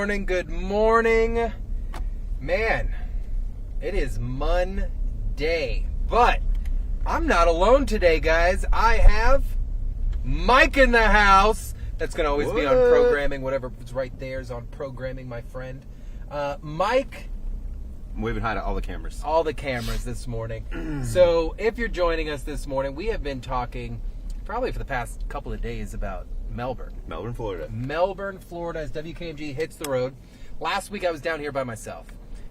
morning, good morning. Man, it is Monday, but I'm not alone today, guys. I have Mike in the house. That's going to always be on programming. Whatever is right there is on programming, my friend. Mike. I'm waving hi to all the cameras. All the cameras this morning. So if you're joining us this morning, we have been talking probably for the past couple of days about Melbourne. Melbourne, Florida. Melbourne, Florida, as WKMG hits the road. Last week I was down here by myself,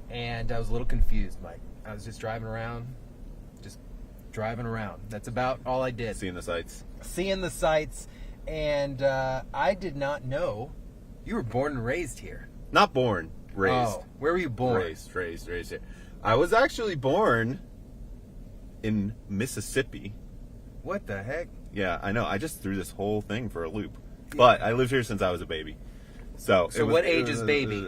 and I was a little confused, Mike. I was just driving around. That's about all I did. Seeing the sights. And I did not know you were born and raised here. Not born, raised. Oh, where were you born? Raised here. I was actually born in Mississippi. What the heck? Yeah, I know. I just threw this whole thing for a loop. But I lived here since I was a baby. So what age is baby?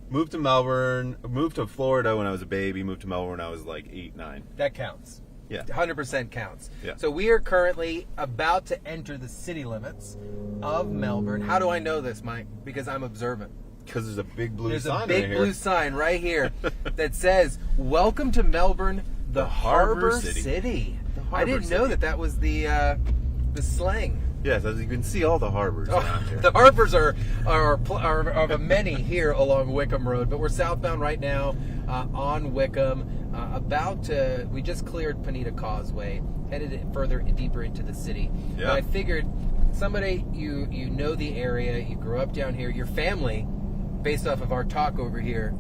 Moved to Melbourne, moved to Florida when I was a baby, moved to Melbourne when I was like 8, 9. That counts. Yeah. 100% counts. Yeah. So we are currently about to enter the city limits of Melbourne. How do I know this, Mike? Because I'm observant. Because there's a big blue There's sign a big right here. blue sign right here that says, "Welcome to Melbourne, the Harbor City." I didn't know that was the slang. Yes, as you can see, all the harbors around here. The harbors are many here along Wickham Road, but we're southbound right now on Wickham. We just cleared Panita Causeway, headed deeper into the city. Yeah. But I figured somebody you know the area, you grew up down here, your family, based off of our talk over here,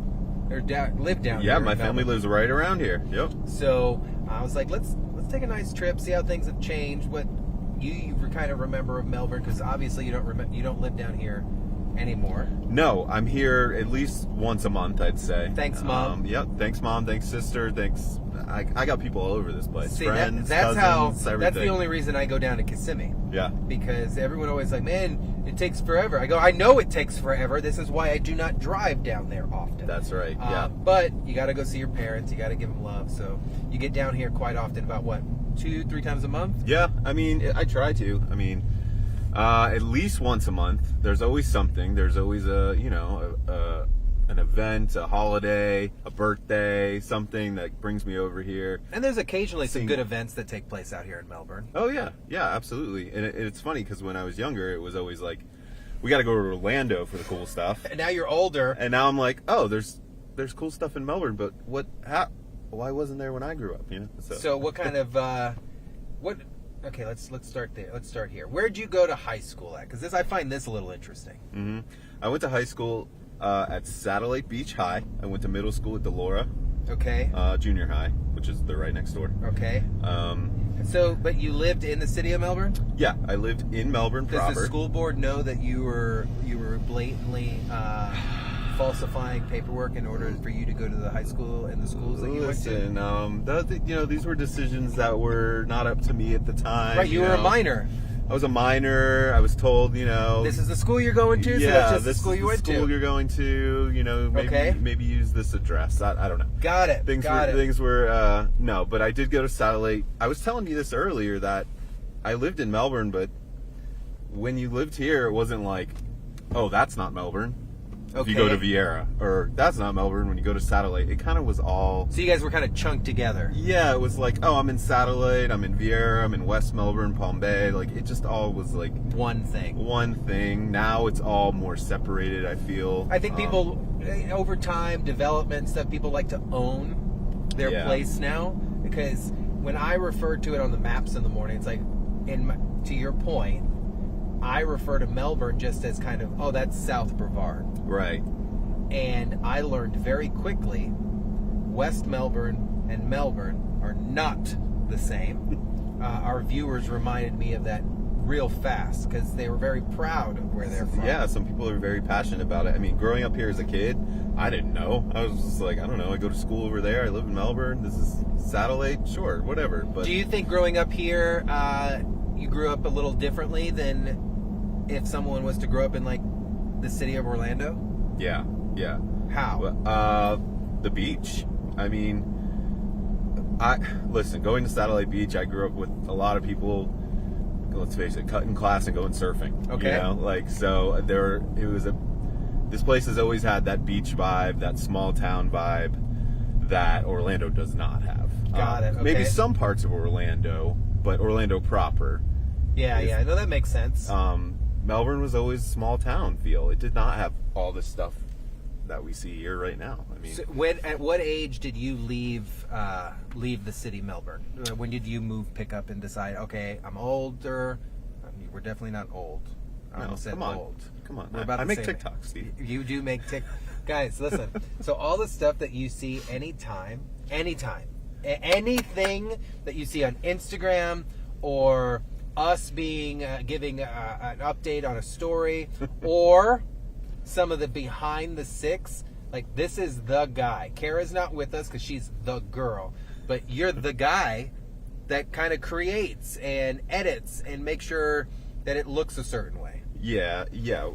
live down here. Yeah, my family lives right around here. Yep. So I was like, let's take a nice trip, see how things have changed. What you kind of remember of Melbourne, because obviously you don't live down here anymore. No, I'm here at least once a month, I'd say. Thanks, Mom. Yep. Thanks, Mom. Thanks, sister. Thanks. I got people all over this place. See, friends, that's cousins, everything. That's the only reason I go down to Kissimmee. Yeah. Because everyone always like, man, it takes forever. I go, I know it takes forever. This is why I do not drive down there often. That's right. Yeah. But you got to go see your parents. You got to give them love. So you get down here quite often. About what, 2-3 times a month? Yeah. I mean, I try to. I mean, at least once a month. There's always something. There's always an event, a holiday, a birthday, something that brings me over here. And there's occasionally some good events that take place out here in Melbourne. Oh, yeah. Yeah, absolutely. And it's funny because when I was younger, it was always like, we got to go to Orlando for the cool stuff. And now you're older. And now I'm like, oh, there's cool stuff in Melbourne, but why wasn't there when I grew up, you know? So what kind of, okay, let's start there. Let's start here. Where'd you go to high school at? Because I find this a little interesting. Mm-hmm. I went to high school at Satellite Beach High. I went to middle school at Delora. Okay. Junior high, which is they're right next door. Okay. But you lived in the city of Melbourne? Yeah, I lived in Melbourne proper. Does the school board know that you were blatantly falsifying paperwork in order for you to go to the high school and the schools that you went to? These were decisions that were not up to me at the time. Right, you were a minor. I was a minor. I was told, this is the school you're going to, so that's just the school you went to. School you're going to, maybe use this address. I don't know. Got it. Things were no, but I did go to Satellite. I was telling you this earlier that I lived in Melbourne, but when you lived here, it wasn't like, oh, that's not Melbourne. If you go to Vieira, or that's not Melbourne when you go to Satellite. It kind of was all... So you guys were kind of chunked together. Yeah, it was like, oh, I'm in Satellite, I'm in Vieira, I'm in West Melbourne, Palm Bay. Like, it just all was like... One thing. Now it's all more separated, I feel. I think people, over time, development stuff, people like to own their place now. Because when I refer to it on the maps in the morning, it's like, to your point, I refer to Melbourne just as kind of, oh, that's South Brevard. Right. And I learned very quickly West Melbourne and Melbourne are not the same. Our viewers reminded me of that real fast because they were very proud of where they're from. Yeah, some people are very passionate about it. I mean, growing up here as a kid, I didn't know. I was just like, I don't know, I go to school over there, I live in Melbourne, this is Satellite, sure, whatever. But do you think growing up here, you grew up a little differently than if someone was to grow up in like the city of Orlando? Yeah. How? The beach. I mean, going to Satellite Beach, I grew up with a lot of people, let's face it, cutting class and going surfing. Okay. So it was a this place has always had that beach vibe, that small town vibe that Orlando does not have. Got it. Okay. Maybe some parts of Orlando, but Orlando proper. Yeah. No, that makes sense. Melbourne was always small town feel. It did not have all the stuff that we see here right now. I mean, so at what age did you leave the city, Melbourne? When did you pick up and decide? Okay, I'm older. I mean, we're definitely not old. I almost said old. Come on. We're about I the make same TikToks, Steve. You do make guys, listen. So all the stuff that you see anytime, anything that you see on Instagram or us being giving an update on a story or some of the behind the six, like this is the guy. Kara's not with us because she's the girl, but you're the guy that kind of creates and edits and makes sure that it looks a certain way. Yeah.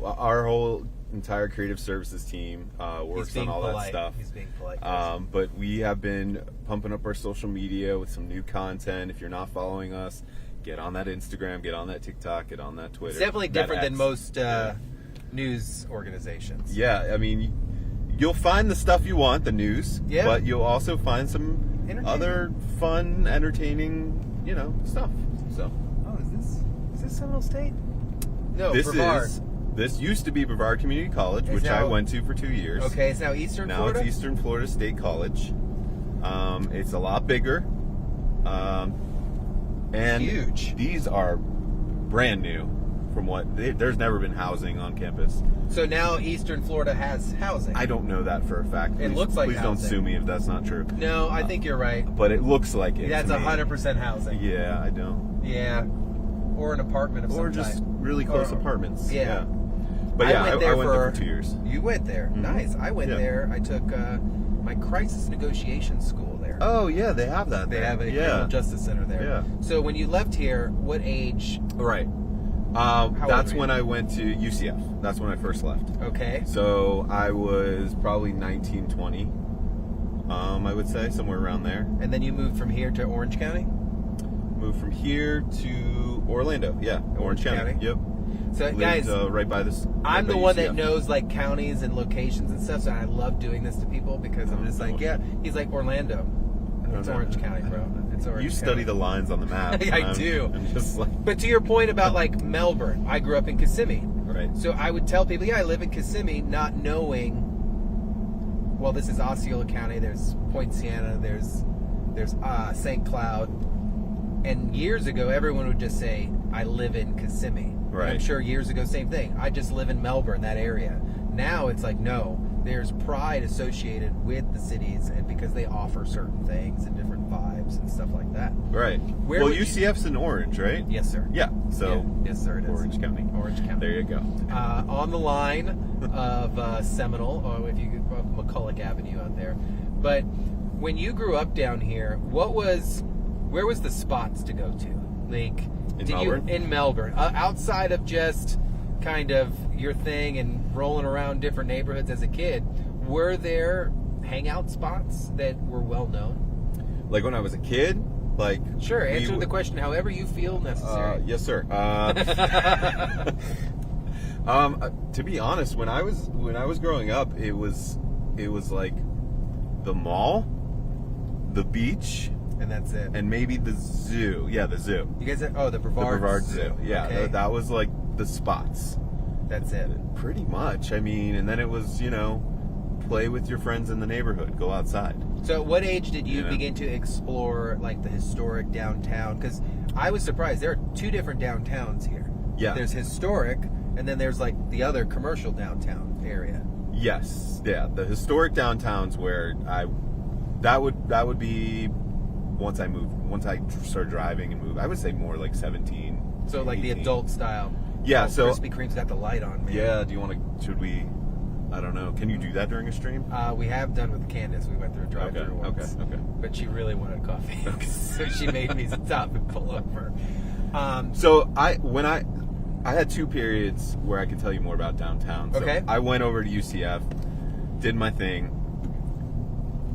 Our whole entire creative services team works on all that stuff. He's being polite. But we have been pumping up our social media with some new content. If you're not following us, get on that Instagram, get on that TikTok, get on that Twitter. It's definitely different than most news organizations. Yeah, I mean, you'll find the stuff you want, the news, but you'll also find some other fun, entertaining, stuff. So. Oh, is this Seminole State? No, This used to be Brevard Community College, which I went to for 2 years. Okay, it's now Eastern Florida? Now it's Eastern Florida State College. It's a lot bigger. And huge. These are brand new from there's never been housing on campus. So now Eastern Florida has housing. I don't know that for a fact. It looks like Please housing. don't sue me if that's not true. No, I think you're right. But it looks like it. That's 100% housing. Yeah, I don't. Yeah. Or an apartment of some kind. Or just really close apartments. Yeah. But yeah, I went there for 2 years. You went there. Mm-hmm. Nice. I went there. I took my crisis negotiation school there. Oh, yeah, they have that They there. have a criminal justice center there. Yeah. So when you left here, what age? Right. That's when I went to UCF. That's when I first left. Okay. So I was probably 19, 20, I would say, somewhere around there. And then you moved from here to Orange County? Moved from here to Orlando. Yeah, Orange County. Yep. So Lived, guys, right by this. I'm right the by one UCF. that knows like counties and locations and stuff, so I love doing this to people because I'm just like, yeah. He's like Orlando. It's Orange County, bro. It's Orange County. You study the lines on the map. I do. I'm just like. But to your point about like Melbourne, I grew up in Kissimmee. Right. So I would tell people, yeah, I live in Kissimmee, not knowing. Well, this is Osceola County. There's Point Siena. There's St. Cloud. And years ago, everyone would just say, I live in Kissimmee. Right. And I'm sure years ago, same thing. I just live in Melbourne, that area. Now it's like, no, there's pride associated with the cities and because they offer certain things and different vibes and stuff like that. Right. Well, UCF's in Orange, right? Yes, sir. Yeah. So. Yeah. Yes, sir, it is. Orange County. Orange County. There you go. On the line of Seminole, or if you could McCulloch Avenue out there. But when you grew up down here, where was the spots to go to? Like, in Melbourne, outside of just kind of your thing and rolling around different neighborhoods as a kid, were there hangout spots that were well known? Like when I was a kid, like sure. Answer the question however you feel necessary. Yes, sir. To be honest, when I was growing up, it was like the mall, the beach. And that's it. And maybe the zoo. Yeah, the zoo. You guys the Brevard, the Brevard Zoo. Yeah, okay. that was like the spots. That's it. Pretty much. I mean, and then it was, play with your friends in the neighborhood, go outside. So at what age did you begin to explore like the historic downtown? Because I was surprised. There are two different downtowns here. Yeah. There's historic, and then there's like the other commercial downtown area. Yes. Yeah. The historic downtowns where that would be once I started driving and moved, I would say more like 17. So like 18. The adult style. Yeah. So Krispy Kreme's got the light on, man. Yeah. Should we? I don't know. Can you do that during a stream? We have done with Candace. We went through a drive-thru once. Okay. But she really wanted coffee, so she made me stop and pull over. So I had 2 periods where I could tell you more about downtown. So okay. I went over to UCF, did my thing,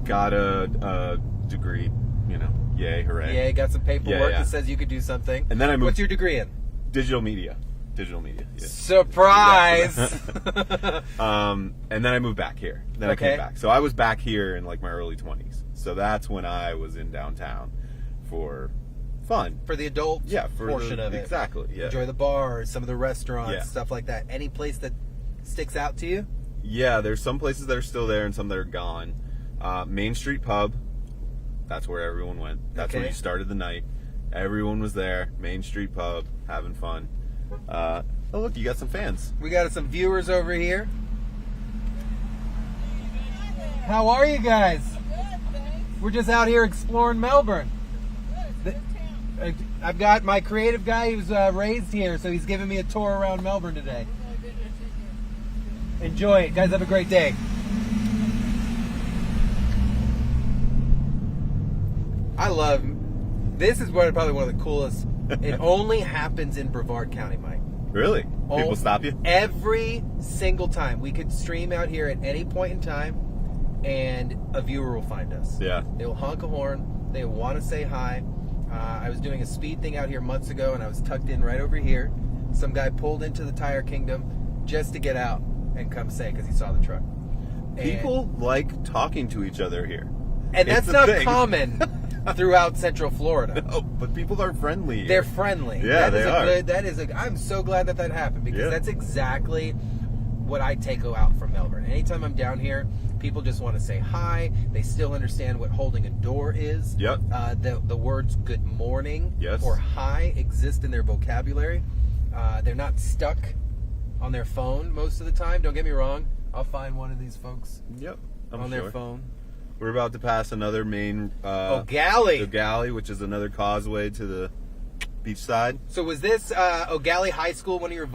got a degree. Yay, hooray! Yeah, got some paperwork that says you could do something. And then I moved. What's your degree in? Digital media. Digital media. Yeah. Surprise! And then I moved back here. Then I came back. So I was back here in like my early 20s. So that's when I was in downtown for fun. For the adult portion of it. Exactly, yeah. Enjoy the bars, some of the restaurants, Yeah. stuff like that. Any place that sticks out to you? Yeah, there's some places that are still there and some that are gone. Main Street Pub, that's where everyone went. That's where you started the night. Everyone was there. Main Street Pub, having fun. Oh, look, you got some fans. We got some viewers over here. How are you guys? We're just out here exploring Melbourne. I've got my creative guy who's raised here, so he's giving me a tour around Melbourne today. Enjoy it. Guys, have a great day. I love... This is probably one of the coolest... It only happens in Brevard County, Mike. Really? People stop you? Every single time. We could stream out here at any point in time, and a viewer will find us. Yeah. They will honk a horn. They will want to say hi. I was doing a speed thing out here months ago, and I was tucked in right over here. Some guy pulled into the Tire Kingdom just to get out and come say, because he saw the truck. People like talking to each other here. And that's not common throughout Central Florida. No, but people are friendly here. They're friendly. Yeah, they are. I'm so glad that happened, because that's exactly what I take out from Melbourne. Anytime I'm down here, people just want to say hi. They still understand what holding a door is. Yep. The words good morning or hi exist in their vocabulary. They're not stuck on their phone most of the time. Don't get me wrong. I'll find one of these folks on their phone. We're about to pass another main... O'Galley, which is another causeway to the beach side. So was this O'Galley High School one of your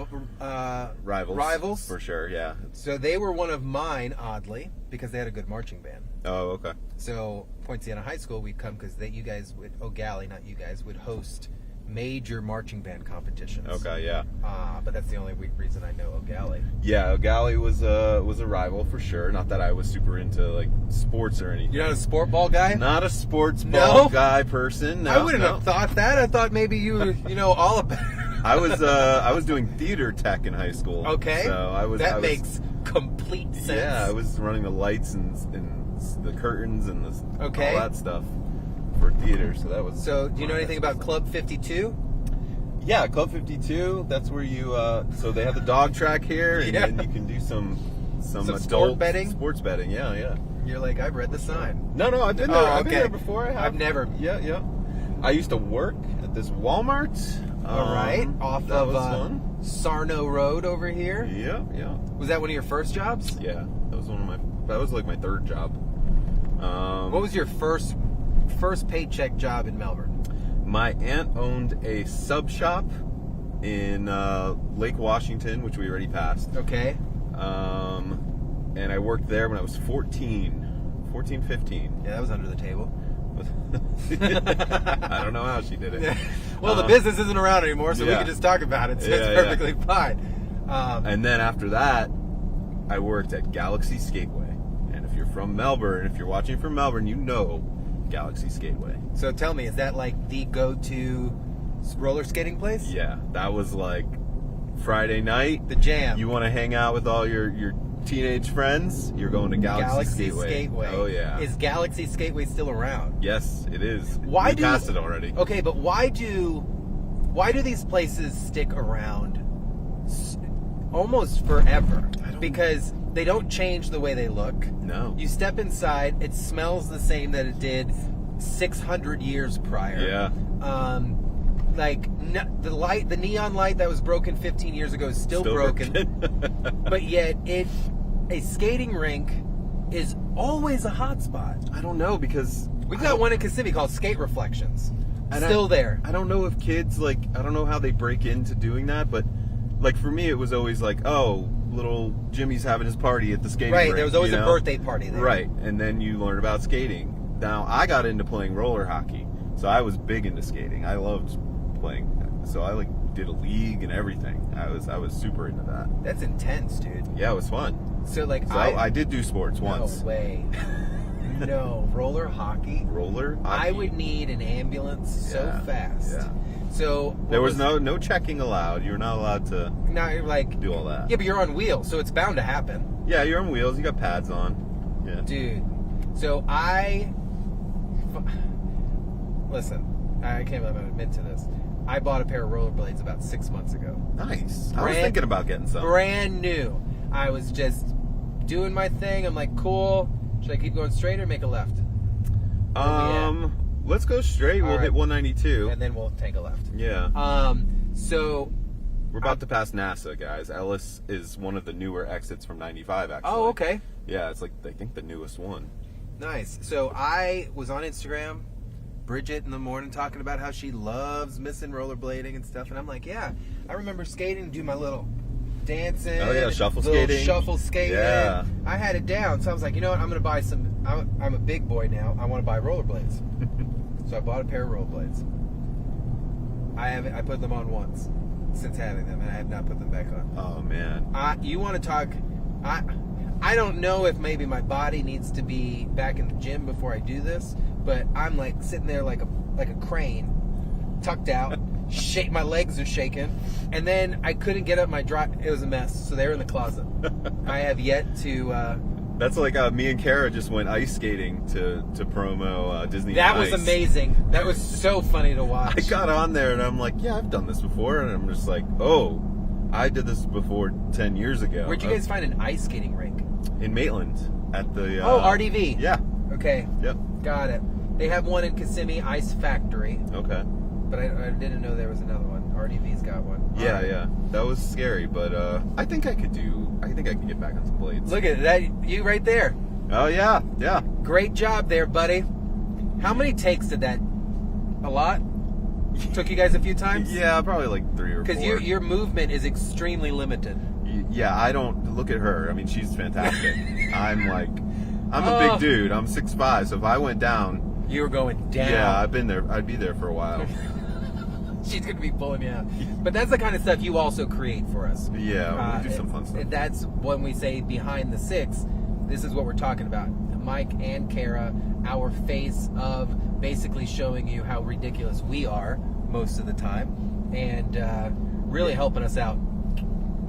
rivals? For sure, yeah. So they were one of mine, oddly, because they had a good marching band. Oh, okay. So Point Siena High School, we'd come because you guys would, O'Galley, not you guys, would host major marching band competitions. Okay, yeah. But that's the only reason I know O'Galley. Yeah, O'Galley was a rival for sure. Not that I was super into like sports or anything. You're not a sport ball guy? Not a sports ball guy person. No, I wouldn't have thought that. I thought maybe you were, all about it. I was doing theater tech in high school. Okay. So that makes complete sense. Yeah, I was running the lights and the curtains and all that stuff for theater. So that was. So do you know anything about Club 52? Yeah, Club 52. That's where you. So they have the dog track here, and then you can do some adult sport betting. Sports betting. Yeah. You're like, I've read the sign. No, I've been there. I've been there before. I've never. Yeah. I used to work at this Walmart. All right, off of Sarno Road over here. Yeah. Was that one of your first jobs? Yeah, that was like my third job. What was your first paycheck job in Melbourne? My aunt owned a sub shop in Lake Washington, which we already passed. Okay. And I worked there when I was 15. Yeah, that was under the table. I don't know how she did it. Well, the business isn't around anymore, so we can just talk about it. So it's perfectly fine. And then after that, I worked at Galaxy Skateway. And if you're from Melbourne, if you're watching from Melbourne, you know Galaxy Skateway. So tell me, is that like the go-to roller skating place? Yeah, that was like Friday night. The jam. You want to hang out with all your teenage friends? You're going to Galaxy Skateway. Oh yeah. Is Galaxy Skateway still around? Yes, it is. We passed it already. Okay, but why do these places stick around almost forever? Because they don't change the way they look. No. You step inside, it smells the same that it did 600 years prior. Yeah. The neon light that was broken 15 years ago is still broken. But yet a skating rink is always a hot spot. I don't know, because we've got one in Kissimmee called Skate Reflections. Still there. I don't know if kids I don't know how they break into doing that, but like for me it was always like, oh, little Jimmy's having his party at the skating rink. There was always a birthday party there. Right, and then you learn about skating. Now, I got into playing roller hockey, so I was big into skating. I loved playing, so I did a league and everything. I was super into that. That's intense, dude. Yeah, it was fun. So I did do sports once. No way. No, roller hockey. Roller hockey. I would need an ambulance so fast. Yeah. So There was no checking allowed. You're not allowed to now you're like do all that. Yeah, but you're on wheels, so it's bound to happen. Yeah, you're on wheels. You got pads on. Yeah. Dude. So listen, I can't believe I'm going to admit to this. I bought a pair of rollerblades about 6 months ago. Nice. I was thinking about getting some. Brand new. I was just doing my thing. I'm like, cool. Should I keep going straight or make a left? Let's go straight. We'll hit 192. And then we'll take a left. Yeah. So we're about to pass NASA, guys. Ellis is one of the newer exits from 95, actually. Oh, okay. Yeah, it's like, I think the newest one. Nice. So I was on Instagram, Bridget in the morning, talking about how she loves missing rollerblading and stuff. And I'm like, yeah, I remember skating, do my little dancing. Oh, yeah, shuffle little skating. Shuffle skating. Yeah. I had it down. So I was like, you know what? I'm going to buy some. I'm a big boy now. I want to buy rollerblades. So I bought a pair of rollerblades. I put them on once since having them, and I have not put them back on. Oh, man. You want to talk... I don't know if maybe my body needs to be back in the gym before I do this, but I'm like sitting there like a crane, tucked out, my legs are shaking, and then I couldn't get up my drive. It was a mess, so they were in the closet. I have yet to... That's like me and Kara just went ice skating to promo Disney. That Ice. was amazing. That was so funny to watch. I got on there and I'm like, yeah, I've done this before, and I'm just like, oh, I did this before 10 years ago. Where'd you guys find an ice skating rink? In Maitland at the RDV. Yeah. Okay. Yep. Got it. They have one in Kissimmee Ice Factory. Okay. But I didn't know there was another one. RDV's got one. Yeah, yeah. That was scary, but I think I could get back on some blades. Look at that. You right there. Oh yeah, yeah. Great job there, buddy. How many takes did that? A lot? Took you guys a few times? Yeah, probably like 3 or 4. Because your movement is extremely limited. Yeah, I don't look at her. I mean, she's fantastic. I'm a big dude. I'm 6'5", so if I went down, you were going down. Yeah, I'd be there for a while. She's going to be pulling you out. But that's the kind of stuff you also create for us. Yeah, we do some fun stuff. That's when we say behind the six, this is what we're talking about. Mike and Kara, our face of basically showing you how ridiculous we are most of the time, and really helping us out,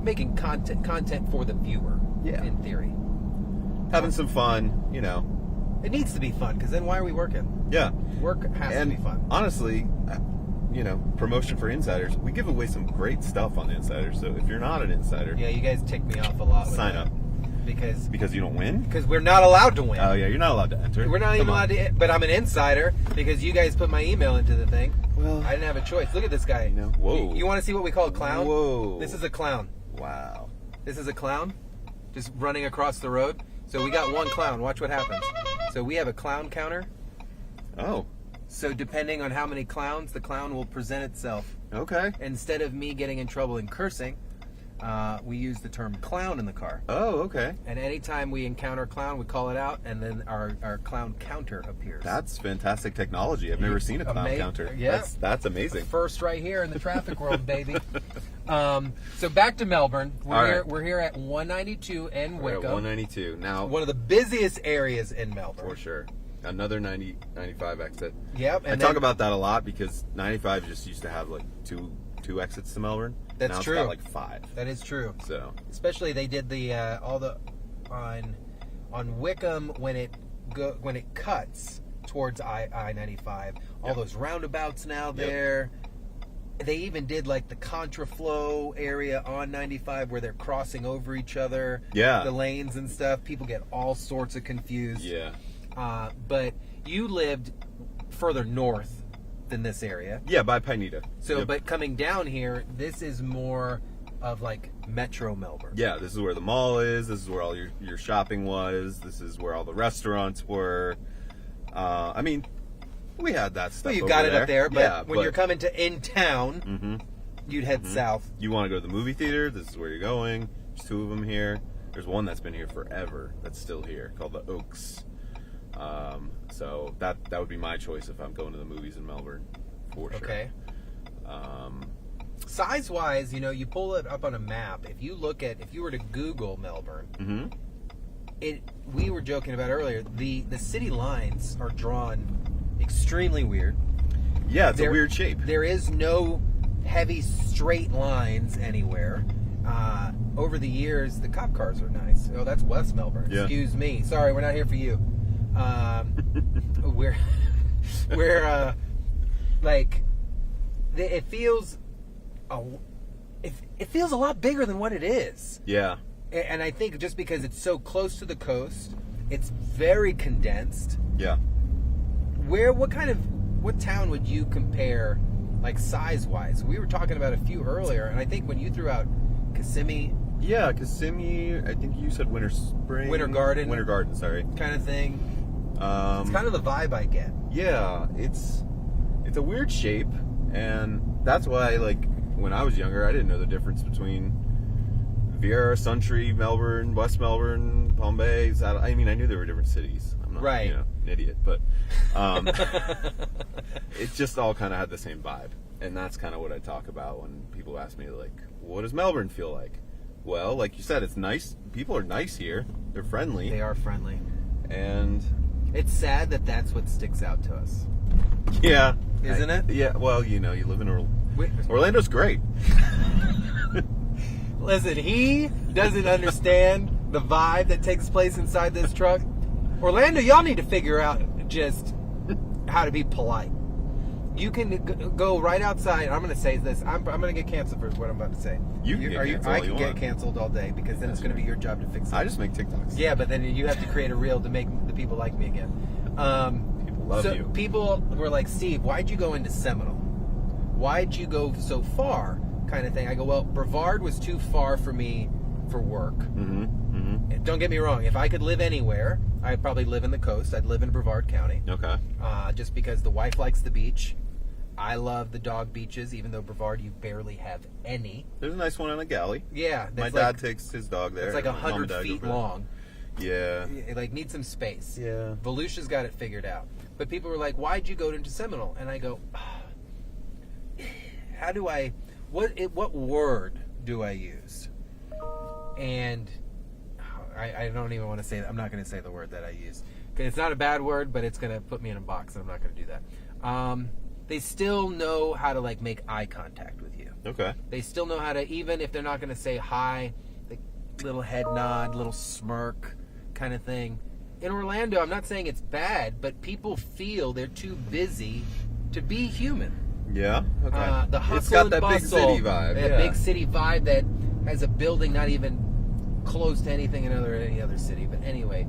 making content for the viewer, in theory. Having some fun, you know. It needs to be fun, because then why are we working? Yeah. Work has to be fun. Honestly, you know, promotion for insiders, we give away some great stuff on the insider, so if you're not an insider... Yeah, you guys tick me off a lot with sign that. up. Because you don't win? Because we're not allowed to win. Oh, yeah, you're not allowed to enter. We're not even allowed to... But I'm an insider, because you guys put my email into the thing. Well... I didn't have a choice. Look at this guy. You know, whoa. You want to see what we call a clown? Whoa. This is a clown. Wow. This is a clown just running across the road. So we got one clown. Watch what happens. So we have a clown counter. Oh. So depending on how many clowns, the clown will present itself. Okay. Instead of me getting in trouble and cursing, we use the term clown in the car. Oh, okay. And anytime we encounter a clown, we call it out, and then our clown counter appears. That's fantastic technology. I've never seen a clown counter. Yeah. That's amazing. First right here in the traffic world, baby. So back to Melbourne. We're here at 192 and We're Wickham. at 192. Now, one of the busiest areas in Melbourne. for sure. Another 95 exit. Yep. I talk about that a lot because 95 just used to have like two exits to Melbourne. That's now true. It's got like 5. That is true. So especially they did the on Wickham when it cuts towards I-95. All those roundabouts now there. They even did like the contraflow area on 95 where they're crossing over each other. Yeah. The lanes and stuff. People get all sorts of confused. yeah. But you lived further north than this area. Yeah, by Pineda. So, Yep. but coming down here, this is more of like Metro Melbourne. Yeah, this is where the mall is. This is where all your shopping was. This is where all the restaurants were. I mean, we had that stuff. Well, you've over got it there. up there, but yeah, when you're coming to in town, Mm-hmm. you'd head south. You want to go to the movie theater? This is where you're going. There's 2 of them here. There's one that's been here forever that's still here called the Oaks. So that would be my choice if I'm going to the movies in Melbourne, for sure. Okay. Size-wise, you pull it up on a map. If you were to Google Melbourne, Mm-hmm. we were joking about earlier, the city lines are drawn extremely weird. Yeah, it's a weird shape. There is no heavy straight lines anywhere. Over the years, the cop cars are nice. Oh, that's West Melbourne. Yeah. Excuse me. Sorry, we're not here for you. We're like, it feels it feels a lot bigger than what it is. Yeah. And I think just because it's so close to the coast, it's very condensed. Yeah. What town would you compare, like, size-wise? We were talking about a few earlier, and I think when you threw out Kissimmee... Yeah, Kissimmee, I think you said Winter Garden, sorry. Kind of thing. It's kind of the vibe I get. Yeah, it's a weird shape, and that's why, like, when I was younger, I didn't know the difference between Viera, Suntree, Melbourne, West Melbourne, Palm Bay. I mean, I knew there were different cities. I'm not, right. An idiot, but it just all kind of had the same vibe, and that's kind of what I talk about when people ask me, like, what does Melbourne feel like? Well, like you said, it's nice. People are nice here. They're friendly. They are friendly. And it's sad that that's what sticks out to us. Yeah. Isn't it? Yeah, well, you live in Orlando's great. Listen, he doesn't understand the vibe that takes place inside this truck. Orlando, y'all need to figure out just how to be polite. You can go right outside. I'm going to say this. I'm going to get canceled for what I'm about to say. I can get canceled all day because then it's going to be your job to fix it. I just make TikToks. Yeah, but then you have to create a reel to make the people like me again. People love you. People were like, Steve, why'd you go into Seminole? Why'd you go so far? Kind of thing. I go, well, Brevard was too far for me for work. Mm-hmm. Mm-hmm. Don't get me wrong. If I could live anywhere, I'd probably live in the coast. I'd live in Brevard County. Okay. Just because the wife likes the beach. I love the dog beaches, even though Brevard, you barely have any. There's a nice one on a galley. Yeah. My dad takes his dog there. It's like 100 feet long. Yeah. It like needs some space. Yeah. Volusia's got it figured out. But people were like, why'd you go into Seminole? And I go, how do I... What word do I use? And I don't even want to say that. I'm not going to say the word that I use. It's not a bad word, but it's going to put me in a box, and I'm not going to do that. They still know how to, like, make eye contact with you. Okay. They still know how to, even if they're not going to say hi, like, little head nod, little smirk kind of thing. In Orlando, I'm not saying it's bad, but people feel they're too busy to be human. Yeah. Okay. The hustle it's got and that bustle, big city vibe. That big city vibe that has a building not even close to anything in any other city. But anyway,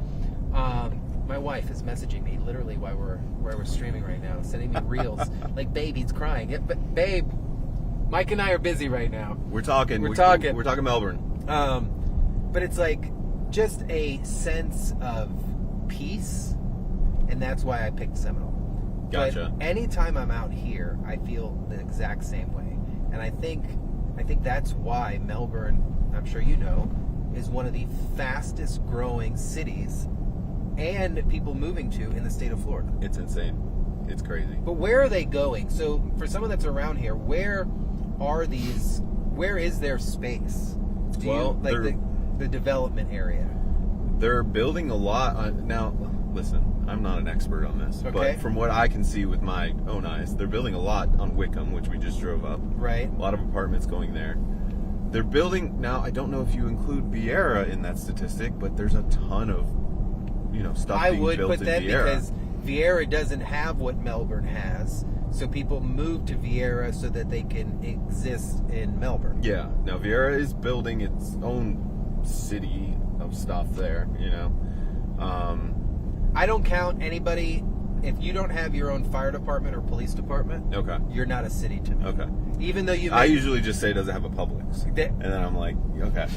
my wife is messaging me literally while we're streaming right now, sending me reels like baby's crying. Yeah, but babe, Mike and I are busy right now. We're talking Melbourne. But it's like just a sense of peace, and that's why I picked Seminole. Gotcha. But anytime I'm out here, I feel the exact same way. And I think that's why Melbourne, I'm sure you know, is one of the fastest growing cities and people moving to in the state of Florida. It's insane. It's crazy. But where are they going? So for someone that's around here, where is their space? The development area. They're building a lot now. Listen, I'm not an expert on this, but from what I can see with my own eyes, they're building a lot on Wickham, which we just drove up. Right. A lot of apartments going there. They're building now. I don't know if you include Viera in that statistic, but there's a ton of stuff being built in Viera. I would put that because Viera doesn't have what Melbourne has, so people move to Viera so that they can exist in Melbourne. Yeah. Now Viera is building its own city of stuff there. I don't count anybody. If you don't have your own fire department or police department, you're not a city to me. Okay. Even though I usually just say it doesn't have a Publix. And then I'm like, okay.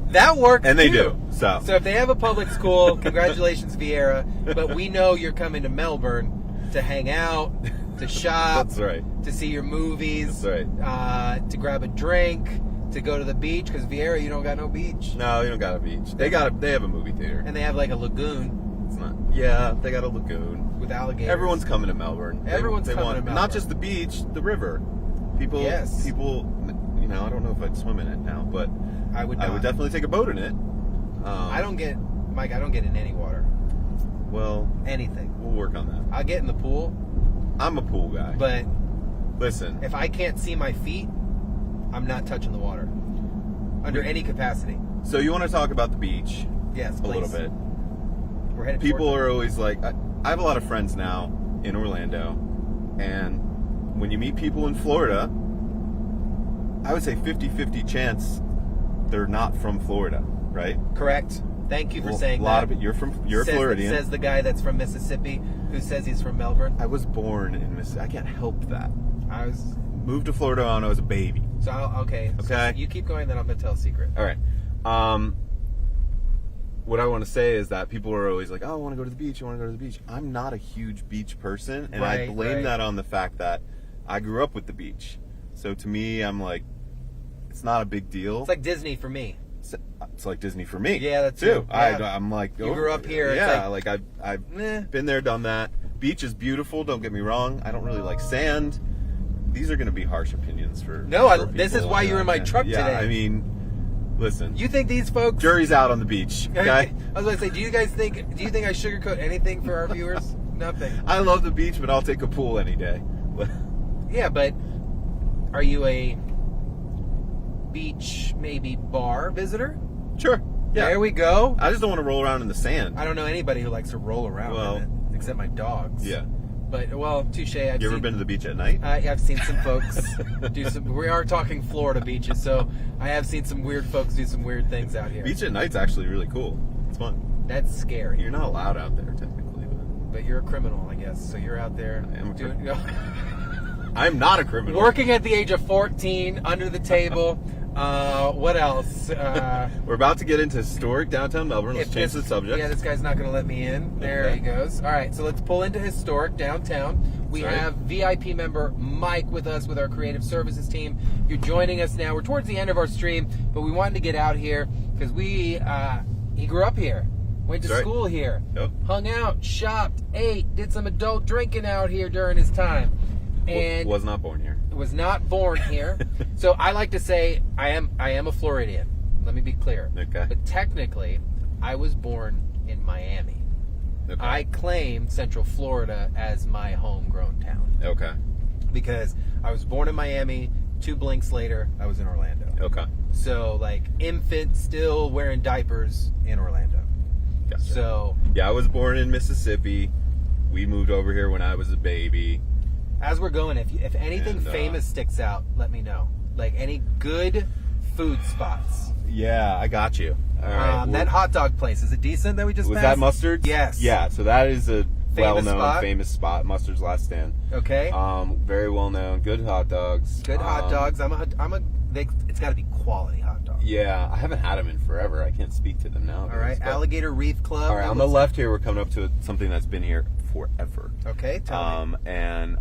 That works. And they too. do. So if they have a public school, congratulations, Viera. But we know you're coming to Melbourne to hang out, to shop. That's right. To see your movies. That's right. To grab a drink, to go to the beach, because Viera, you don't got no beach. No, you don't got a beach. They have a movie theater. And they have like a lagoon. It's not. Yeah, they got a lagoon with alligators. Everyone's coming to Melbourne. Everyone's coming to Melbourne. Not just the beach, the river. People. I don't know if I'd swim in it now, but I would definitely take a boat in it. I don't get Mike, I don't get in any water. Well, Anything. we'll work on that. I'll get in the pool, I'm a pool guy. but Listen, if I can't see my feet, I'm not touching the water. Under any capacity. so you want to talk about the beach Yes, a please. little bit. We're headed People towards it. are always like, I have a lot of friends now in Orlando, and when you meet people in Florida, I would say 50-50 chance they're not from Florida, right? Correct. Thank you for Well, saying a lot that. of it. You're a Floridian. Says the guy that's from Mississippi who says he's from Melbourne. I was born in Mississippi. I can't help that. I was... Moved to Florida when I was a baby. So, okay. So Okay. you keep going, then I'm going to tell a secret. All right. What I want to say is that people are always like, oh, I want to go to the beach. I want to go to the beach. I'm not a huge beach person, and I Right, blame right. that on the fact that I grew up with the beach. So to me, I'm like, it's not a big deal. It's like Disney for me. It's like Disney for me. Yeah, that's too. true. Yeah. I'm like, You grew up here, it's Yeah, like I've Meh. been there, done that. Beach is beautiful. Don't get me wrong. I don't really like sand. These are going to be harsh opinions for No, for this is people. why you're in my truck yeah, today. I mean, listen. You think these folks... Jury's out on the beach. Okay. I was going to say, do you think I sugarcoat anything for our viewers? Nothing. I love the beach, but I'll take a pool any day. Yeah, but are you a beach, maybe bar visitor? Sure. Yeah. There we go. I just don't want to roll around in the sand. I don't know anybody who likes to roll around Well, in it, except my dogs. Yeah. But, well, touche. You ever been to the beach at night? I've seen some folks do some... We are talking Florida beaches, so I have seen some weird folks do some weird things out here. Beach at night's actually really cool. It's fun. That's scary. You're not allowed out there technically, But you're a criminal, I guess. So you're out there I am a doing... I'm not a criminal. Working at the age of 14, under the table. What else? We're about to get into historic downtown Melbourne. Let's change the subject. Yeah, this guy's not going to let me in. There Okay. he goes. All right, so let's pull into historic downtown. We Sorry. have VIP member Mike with us with our creative services team. You're joining us now. We're towards the end of our stream, but we wanted to get out here because he grew up here, went to That's right. school here, Yep. hung out, shopped, ate, did some adult drinking out here during his time. And was not born here. was not born here. So I like to say I am a Floridian. Let me be clear. Okay. But technically, I was born in Miami. Okay. I claim Central Florida as my homegrown town Okay. because I was born in Miami. 2 blinks later, I was in Orlando. Okay. So like infant, still wearing diapers in Orlando. Gotcha. So Yeah, I was born in Mississippi. We moved over here when I was a baby. as we're going, if anything And, famous sticks out, let me know. Like any good food spots. Yeah, I got you. All right. That hot dog place, is it decent that we just was passed? that Mustard's? Yes. Yeah, so that is a well-known, spot? famous spot. Mustard's Last Stand. Okay. Very well-known. Good hot dogs. Good hot dogs. It's got to be quality hot dogs. Yeah, I haven't had them in forever. I can't speak to them now. All right. Alligator Reef Club. All right, on the left here, we're coming up to something that's been here forever. Okay, tell me. And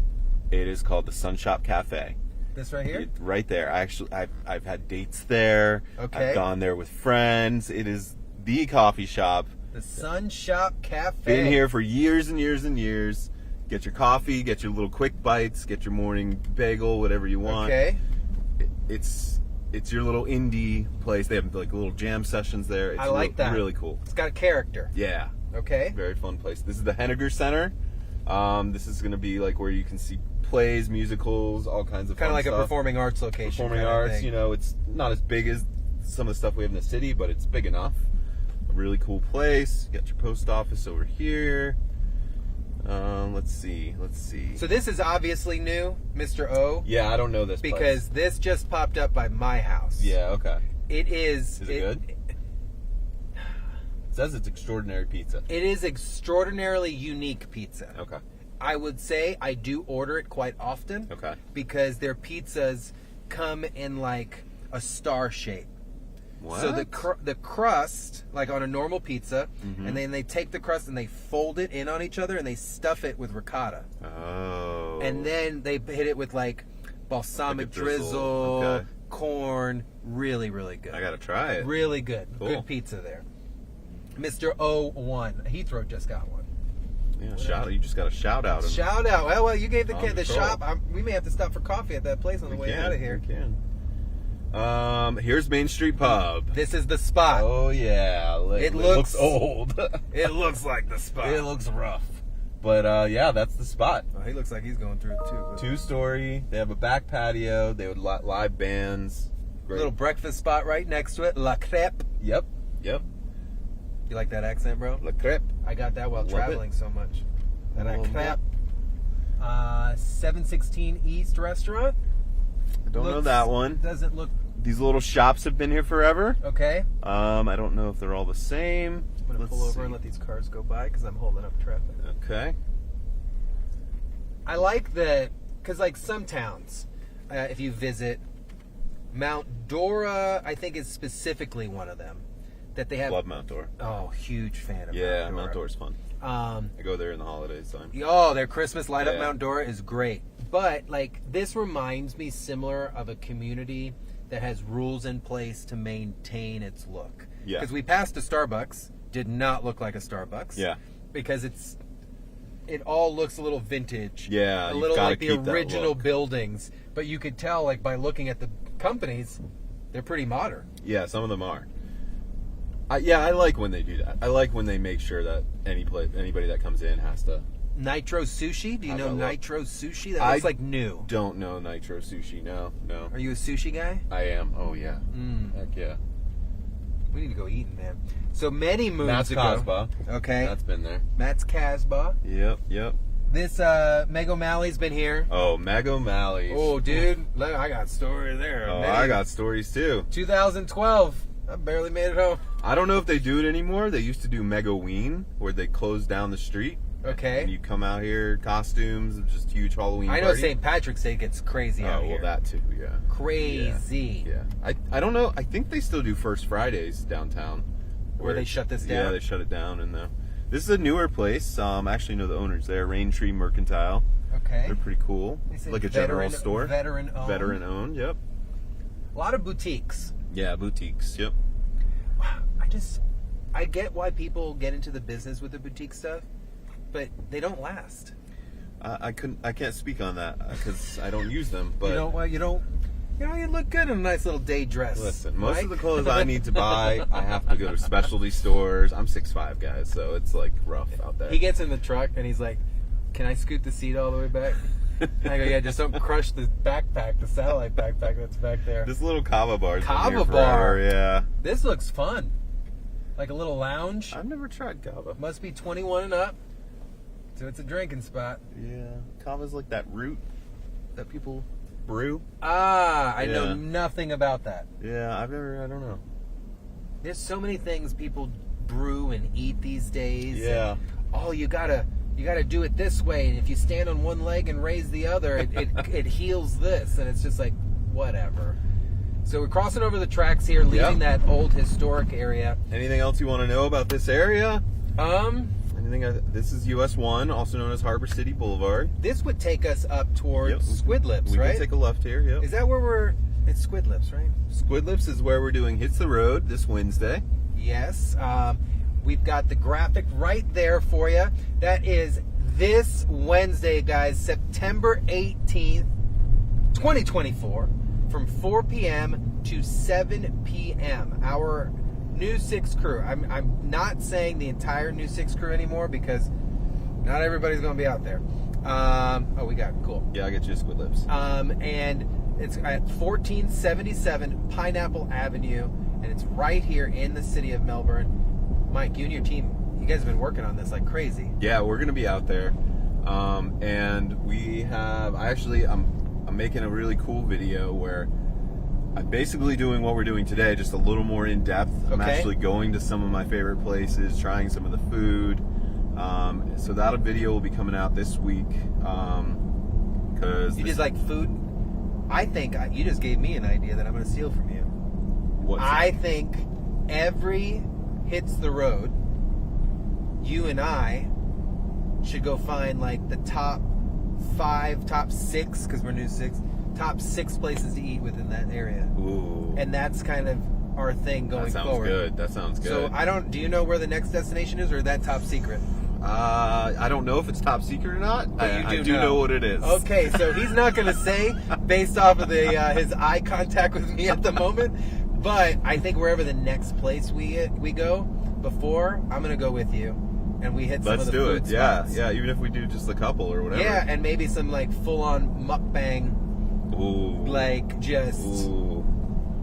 it is called the Sun Shop Cafe. This right here? Right there. I've had dates there. Okay. I've gone there with friends. It is the coffee shop. The Sun Shop Cafe. Been here for years and years and years. Get your coffee, get your little quick bites, get your morning bagel, whatever you want. Okay. It's your little indie place. They have like little jam sessions there. It's I like that. Really cool. It's got a character. Yeah. Okay. Very fun place. This is the Henniger Center. This is going to be like where you can see plays, musicals, all kinds of Kind of fun like stuff. a performing arts location. Performing kind of arts, thing. you know, it's not as big as some of the stuff we have in the city, but it's big enough. A really cool place. You got your post office over here. Let's see. So this is obviously new, Mr. O. Yeah, I don't know this Because place. this just popped up by my house. Yeah, okay. It is. Is it good? It says it's extraordinary pizza. It is extraordinarily unique pizza. Okay. I would say I do order it quite often. Okay. Because their pizzas come in like a star shape. What? So the crust, like on a normal pizza, Mm-hmm. and then they take the crust and they fold it in on each other and they stuff it with ricotta. Oh. And then they hit it with like balsamic Like a drizzle. drizzle, Okay. corn. Really, really good. I gotta try it. Really good. Cool. Good pizza there. Mr. O1. Heathrow just got one. Yeah, you just got a shout out. Shout out. Well, you gave the On the the shop. We may have to stop for coffee at that place on the way out of here. We can. Here's Main Street Pub. This is the spot. Oh yeah, It looks looks- old. It looks like the spot. It looks rough, but yeah, that's the spot. Oh, he looks like he's going through it too. 2-story. They have a back patio. They would live bands. Great. Little breakfast spot right next to it. La Crêpe. Yep. You like that accent, bro? La Crêpe. I got that while Love traveling so much. La Love Crêpe. 716 East Restaurant. I don't know that one. Doesn't look These little shops have been here forever. okay. I don't know if they're all the same. I'm gonna Let's pull over see. and let these cars go by because I'm holding up traffic. Okay. I like that because, like, some towns, if you visit, Mount Dora, I think is specifically one of them that they have. Love Mount Dora. Oh, huge fan of Yeah, Mount Dora. Mount Dora's fun. I go there in the holidays time. Oh, their Christmas light up Yeah. Mount Dora is great. But, like, this reminds me similar of a community that has rules in place to maintain its look. Yeah. Because we passed a Starbucks, did not look like a Starbucks. Yeah. Because it all looks a little vintage. Yeah, A you've little gotta like the keep that original look. buildings. But you could tell, like, by looking at the companies, they're pretty modern. Yeah, some of them are. I like when they do that. I like when they make sure that anybody that comes in has to. Nitro Sushi? Do you How'd know that look? Nitro Sushi? That I looks like new. Don't know Nitro Sushi. No. Are you a sushi guy? I am. Oh yeah. Heck yeah. We need to go eating, man. So many moons Matt's ago. Casbah. Okay. That's been there. Matt's Casbah. Yep. This Meg O'Malley's been here. Oh, Meg O'Malley's. Oh, dude, look, I got story there. Oh, Man. I got stories too. 2012. I barely made it home. I don't know if they do it anymore. They used to do Megaween, where they closed down the street. Okay. And you come out here, costumes, just huge Halloween I know party. St. Patrick's Day gets crazy out Oh, here. well, that too, yeah. Crazy. Yeah. I don't know. I think they still do First Fridays downtown. Where they shut this down? Yeah, they shut it down. And this is a newer place. I actually know the owners there, Raintree Mercantile. Okay. They're pretty cool. They say Like a general store. Veteran owned. Veteran owned, yep. A lot of boutiques. Yeah, boutiques, yep. I get why people get into the business with the boutique stuff, but they don't last. I can't speak on that because I don't use them. But You look good in a nice little day dress. listen, most right? of the clothes I need to buy, I have to go to specialty stores. I'm 6'5", guys, so it's like rough out there. He gets in the truck and he's like, "Can I scoot the seat all the way back?" And I go, "Yeah, just don't crush the backpack, the satellite backpack that's back there." This little kava bar's been Kava here bar. forever, yeah. This looks fun, like a little lounge. I've never tried kava. Must be 21 and up, so it's a drinking spot. Yeah, kava's like that root that people brew. I know Yeah. nothing about that. Yeah, I don't know. There's so many things people brew and eat these days. Yeah. And, oh, you gotta do it this way, and if you stand on one leg and raise the other, it heals this, and it's just like whatever. So we're crossing over the tracks here, leaving that old historic area. Anything else you want to know about this area? This is US 1, also known as Harbor City Boulevard. This would take us up towards Squid Lips, We right? can take a left here, yep. Is that where we're? It's Squid Lips, right? Squid Lips is where we're doing Hits the Road this Wednesday. Yes. We've got the graphic right there for you. That is this Wednesday, guys, September 18th, 2024, from 4 p.m. to 7 p.m. Our New 6 crew. I'm not saying the entire New 6 crew anymore because not everybody's going to be out there. We got it. Cool. Yeah, I get you Squid Lips. And it's at 1477 Pineapple Avenue, and it's right here in the city of Melbourne. Mike, you and your team, you guys have been working on this like crazy. Yeah, we're gonna be out there, and we have. I'm making a really cool video where I'm basically doing what we're doing today, just a little more in depth. I'm Okay. actually going to some of my favorite places, trying some of the food. So that video will be coming out this week. Because You just like food. I think you just gave me an idea that I'm going to steal from you. I think every Hits the Road, you and I should go find like the top 5, top 6, because we're New 6, top 6 places to eat within that area. Ooh. And that's kind of our thing going that sounds forward. good. That sounds good. So do you know where the next destination is, or is that top secret? I don't know if it's top secret or not. But I you do know what it is. Okay, so he's not going to say based off of his eye contact with me at the moment. But I think wherever the next place we go before, I'm going to go with you. And we hit some Let's of the do food it. Yeah, spots. yeah. Even if we do just a couple or whatever. Yeah, and maybe some like full-on mukbang. Ooh. Like just Ooh.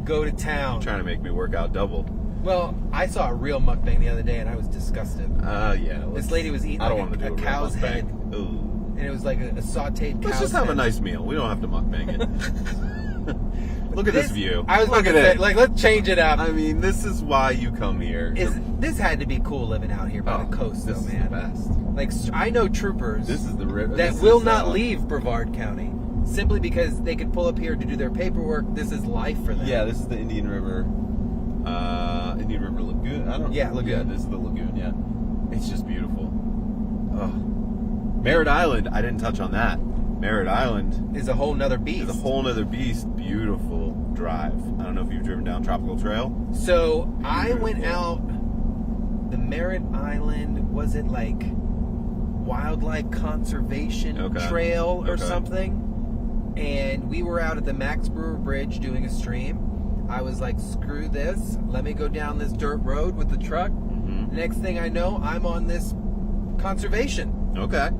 go to town. You're trying to make me work out double. Well, I saw a real mukbang the other day and I was disgusted. Yeah. This lady was eating I don't want to do a cow's real mukbang. head. Ooh. And it was like a sauteed cow's Let's just have head. a nice meal. We don't have to mukbang it. Look at this view. I was Look about at to say, it. like, let's change it up. I mean, this is why you come here. This had to be cool living out here by the coast, this though, is man. the best. Like, I know troopers This is the river that will not leave Brevard County simply because they could pull up here to do their paperwork. This is life for them. Yeah, this is the Indian River. Indian River Lagoon. I don't. Yeah, Look lagoon. at this is the lagoon. Yeah, it's just beautiful. Oh, Merritt Island. I didn't touch on that. Merritt Island Is a whole nother beast. is a whole nother beast. Beautiful drive. I don't know if you've driven down Tropical Trail. So I went out the Merritt Island. Was it like wildlife conservation trail or something? And we were out at the Max Brewer Bridge doing a stream. I was like, screw this. Let me go down this dirt road with the truck. Next thing I know, I'm on this conservation. Okay.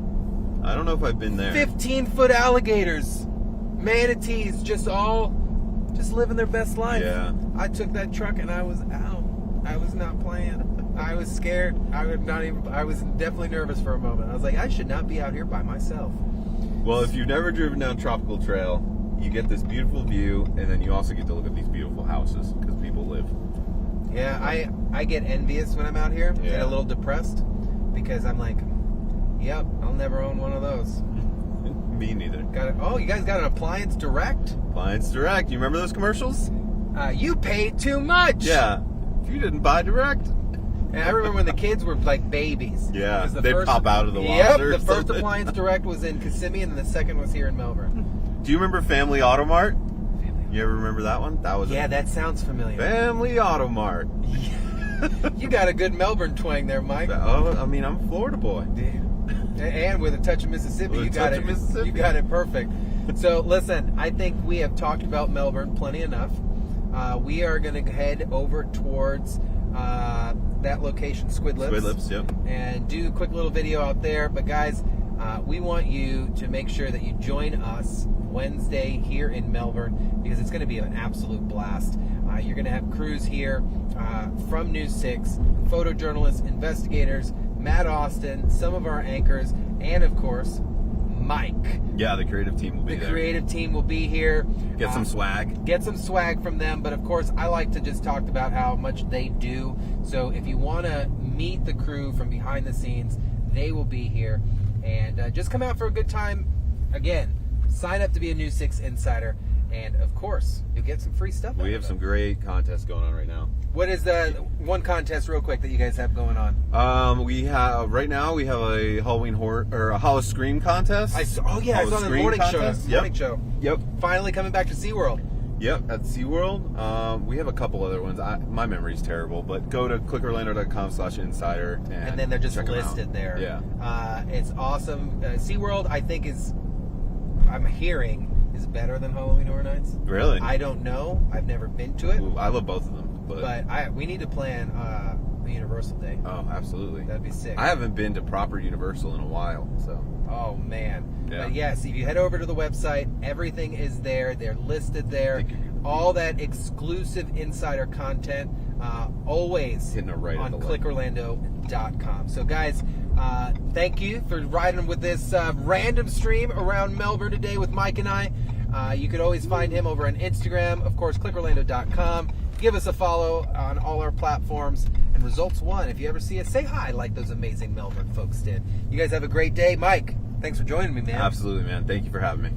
I don't know if I've been there. 15-foot alligators, manatees, just living their best life. Yeah. I took that truck and I was out. I was not playing. I was scared. I was definitely nervous for a moment. I was like, I should not be out here by myself. Well, if you've never driven down Tropical Trail, you get this beautiful view, and then you also get to look at these beautiful houses because people live. Yeah, I get envious when I'm out here and a little depressed because I'm like, yep, I'll never own one of those. Me neither. You guys got an Appliance Direct? Appliance Direct. You remember those commercials? You paid too much. Yeah. If you didn't buy Direct. And I remember when the kids were like babies. Yeah, They'd they'd pop out of the Yep, water. the first Appliance Direct was in Kissimmee and then the second was here in Melbourne. Do you remember Family Automart? You ever remember that one? That was that sounds familiar. Family Automart. You got a good Melbourne twang there, Mike. Oh, I mean, I'm a Florida boy. And with a touch of Mississippi, With a touch of Mississippi. You got it perfect. So listen, I think we have talked about Melbourne plenty enough. We are going to head over towards that location, Squid Lips. Squid Lips, yep. And do a quick little video out there. But guys, we want you to make sure that you join us Wednesday here in Melbourne because it's going to be an absolute blast. You're going to have crews here from News 6, photojournalists, investigators, Matt Austin, some of our anchors, and of course, Mike. Yeah, the creative team will be there. The creative team will be here. Get some swag. Get some swag from them, but of course, I like to just talk about how much they do. So if you want to meet the crew from behind the scenes, they will be here. And just come out for a good time. Again, sign up to be a News 6 Insider. And of course, you'll get some free stuff. We have some great contests going on right now. What is the one contest, real quick, that you guys have going on? We have right now. We have a Halloween horror or a Hollow Scream contest. I saw the morning show. Yep. Yep. Finally coming back to SeaWorld. Yep, at SeaWorld. We have a couple other ones. My memory's terrible, but go to clickorlando.com/insider and then they're just listed there. Yeah. It's awesome. SeaWorld, I think, I'm hearing, is better than Halloween Horror Nights. Really? I don't know. I've never been to it. Ooh, I love both of them. But we need to plan a Universal Day. Oh, absolutely. That'd be sick. I haven't been to proper Universal in a while, so. Oh, man. Yeah. But yes, if you head over to the website, everything is there. They're listed there. All that exclusive insider content, always Hitting it right on at the light. clickorlando.com. So, guys, thank you for riding with this random stream around Melbourne today with Mike and I. You can always find him over on Instagram, of course, clickorlando.com. Give us a follow on all our platforms. And Results One, if you ever see us, say hi like those amazing Melbourne folks did. You guys have a great day. Mike, thanks for joining me, man. Absolutely, man. Thank you for having me.